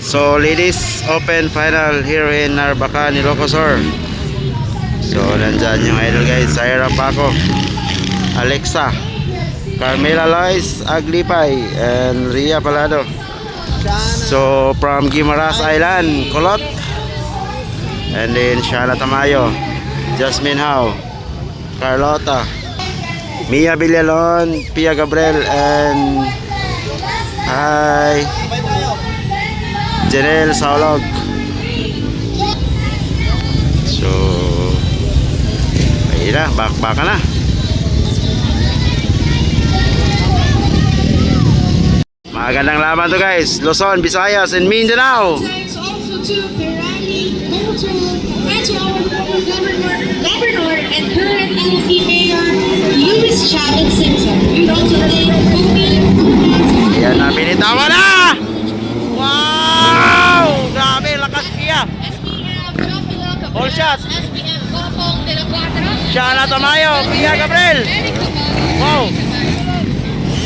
So ladies open final here in Narvacan, Ilocos Sur. So nandyan yung idol guys, Zaira Paco, Alexa, Carmela Lois Aglipay, and Ria Palado. So from Guimaras Island, Colot, and then Shana Tamayo, Jasmine Howe, Carlota, Mia Villalon, Pia Gabriel, and Janelle Saulog. So ayun na, back na. Magandang laban to guys, Luzon, Visayas, and Mindanao. Thanks also to Perani, Governor and current LC Mayor Luis Chavez Simpson. We'd also thank Kobe. Yan na, binitawan na! Wow! Grabe, lakas siya. SPF Jopelo Cabrera, All shot. SPF Gopong de la Cuadra, Shana Tamayo, Pia Gabriel. Wow!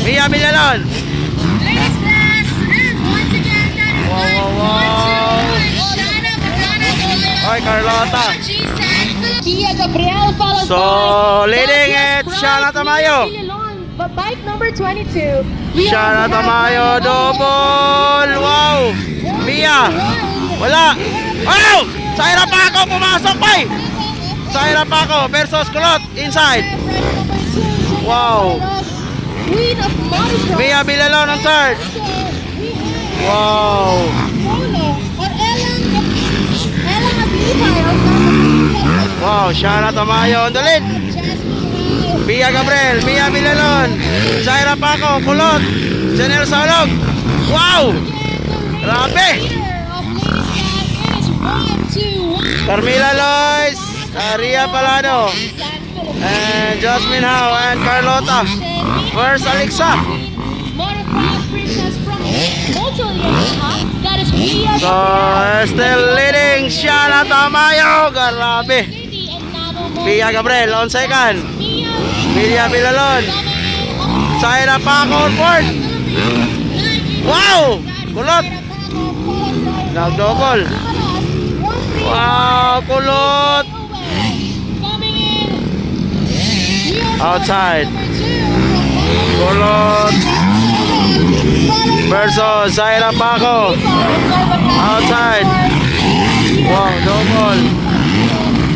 Mia Villalon. Ladies class, and once again, that is Wow. Shana Cabrera, Oy, Carlota. Pia Gabriel follows So, leading it, Shana Tamayo. Bike number 22. Shana Tamayo, double. Wow! Mia. Wala. Oh! Zaira Paco, pumasok pa eh. Zaira Paco versus Kulot, inside. Wow! Queen of Montrose. Mia Villalon on third. Wow! Wow, Shana Tamayo on the lead. Pia Gabriel, Mia Villalon, Zaira Paco, Kulot, Janelle Saulog. Wow! Grabe! Carmela Lois, Ria Palado, and Jasmine Howe, and Carlota. Where's Alexa? So, still leading Shana Tamayo. Grabe. Pia Gabriel on second. Mia Villalon, Zaira Paco on fourth. Wow! Kulot. Nag-double. Wow, Kulot. Outside. Kulot versus Zaira Paco. Outside. Wow, double.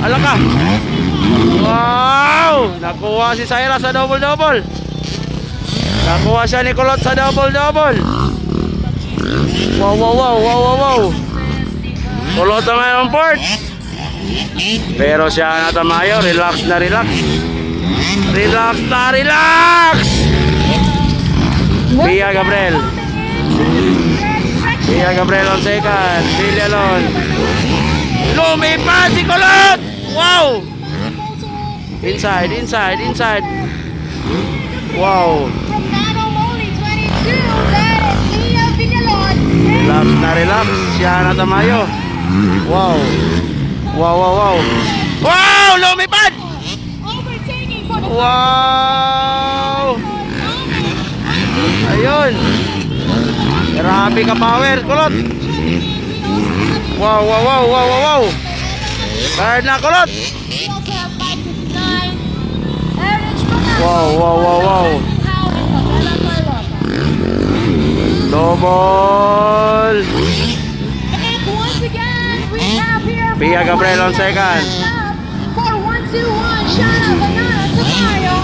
Alaka. Wow! Nakuha si Zaira sa double-double. Nakuha siya ni Kulot sa double-double. Wow. Kulot naman ang port. Pero siya na Tamayo, relax na relax. Relax na relax. Pia Gabriel. Pia Gabriel on second. Villalon. Lumipad si Kulot. Wow. Inside. Wow. Relax na relax. Siya na Tamayo. Wow. Wow! Lumipad! Wow! Ayun. Grabe ka power, Kulot. Wow. Card na, Kulot. Wow. Double. And once again, we have here Pia Gabriel on second. for 1-2-1, Shana Tamayo.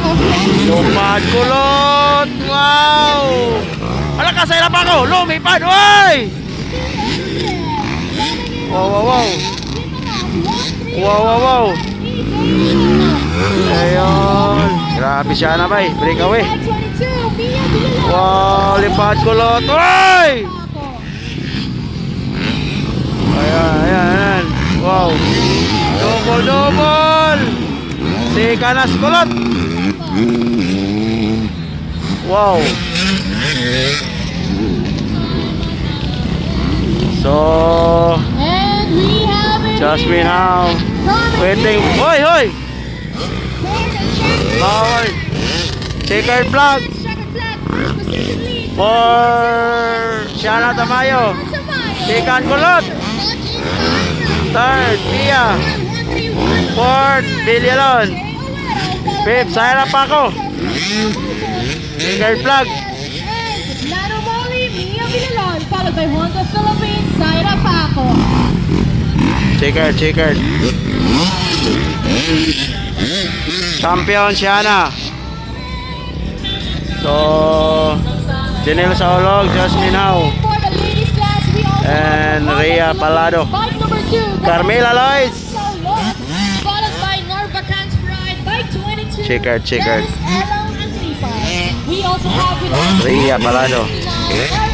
Lumipad, Kulot. Wow! Ala ka, Zaira Paco. Lumipad, oy! Wow. Ayun. Grabe siya na ba eh. Breakaway. Wow, lipad Kulot. Oy! Ayan. Wow. Double. Sikanas Kulot. Wow. So, And we have it Jasmine Howe waiting. Hoy! Hoy! Checkered flag for Shana Tamayo. Second, Kulot. Third, Pia. Fourth, Villalon. Fifth, Syra Paco. Third flag. Nano Molly, Mia Villalon, followed by Honda Philippines, Syra Paco. Checkered. Champion si Ana. So, Janelle Saulog, Jasmine Howe, For the ladies class, we also and have Rhea Palado. bike number 2. Carmela Lois. Followed by Narvacan's Pride, bike 22. Checkered. Dennis Aaron Antipa. We also have with us Rhea Palado. Aaron